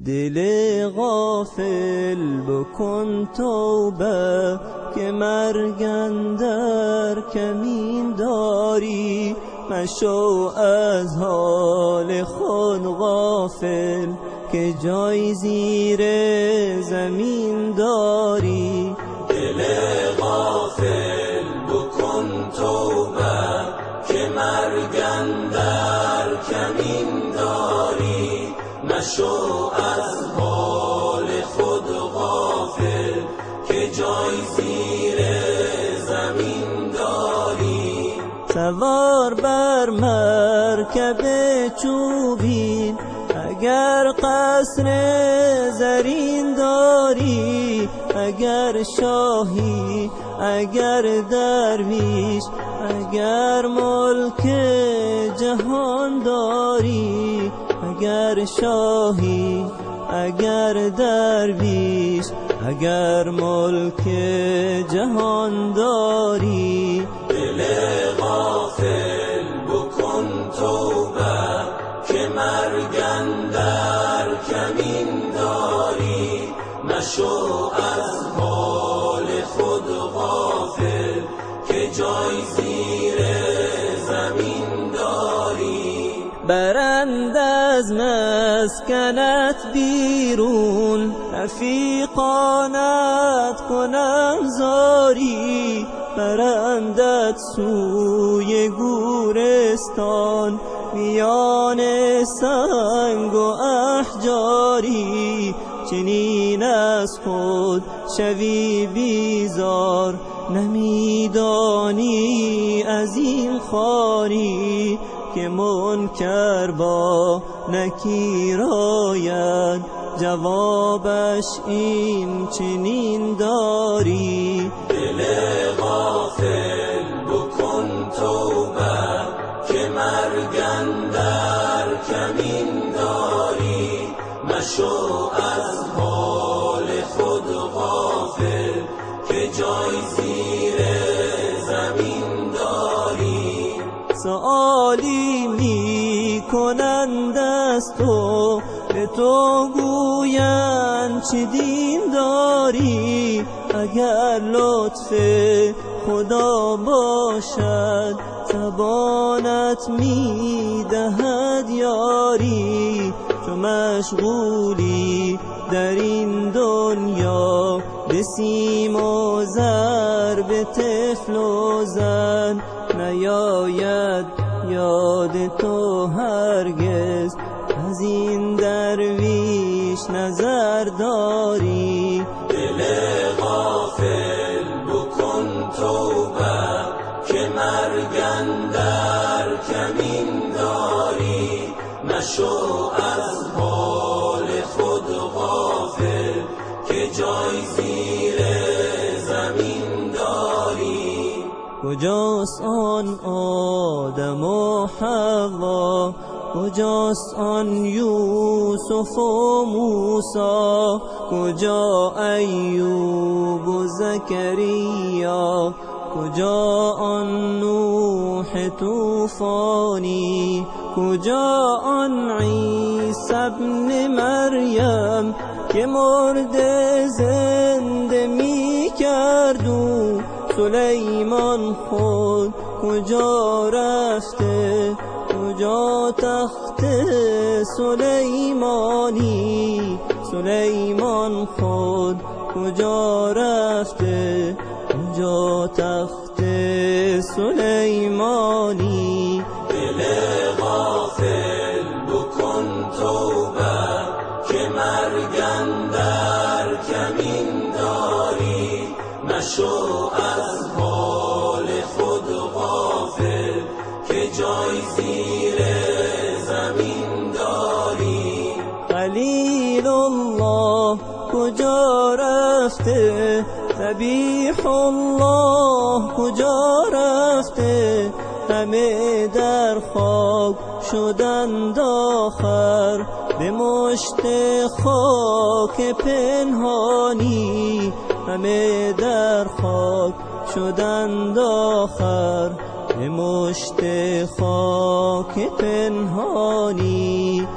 دل غافل بکن توبه که مرگ اندر کمین داری. مشو از حال خود غافل که جای زیر زمین داری. دل غافل بکن توبه که مرگ اندر کمین داری. مشو از حال خود غافل که جای زیر زمین داری. سوار بر مرکب چوبین اگر قصر زرین داری. اگر شاهی اگر درویش اگر ملک جهان داری. اگر شاهی اگر درویش اگر ملک جهان داری. دل غافل بکن توبه که مرگ اندر کمین داری. مشو از حال خود غافل که جای زیر زمین داری. برند از مسکنت بیرون رفیقانت کنم زاری. برندت سوی گورستان میان سنگ و احجاری. چنین از خود شوی بیزار نمیدانی از این خواری. که منکر با نکیر آید جوابش این چنین داری. دل غافل بکن توبه که مرگ اندر کمین داری. مشو از حال خود غافل که جای زیر زمین داری. سؤالی می کنند از تو به تو گویند چه دین داری. اگر لطف خدا باشد زبانت می دهد یاری. چو مشغولی در این دنیا به سیم و زر به طفل و زن نیاید یاد تو هرگز از این درویش نظر داری. دل غافل بکن توبه که مرگ اندر کمین داری. مشو از حال خود غافل که جای زیر زمین داری. کجاست آن آدم و حوا کجاست آن یوسف و موسی. کجا ایوب و زکریا کجا آن نوح طوفانی. کجا آن عیسی ابن مریم که مرده زنده می کردو. سلیمان خود کجا رفته کجا تخت سلیمانی. سلیمان خود کجا رفته کجا تخت سلیمانی. دل غافل بکن توبه که مرگ اندر کمین داری. مشو از حال خود غافل که جای زیر زمین داری. خلیل الله کجا رفته ذبیح الله کجا رفته. همه در خاک شدند آخر به مشت خاک پنهانی. همه در خاک شدند آخر به مشت خاک پنهانی.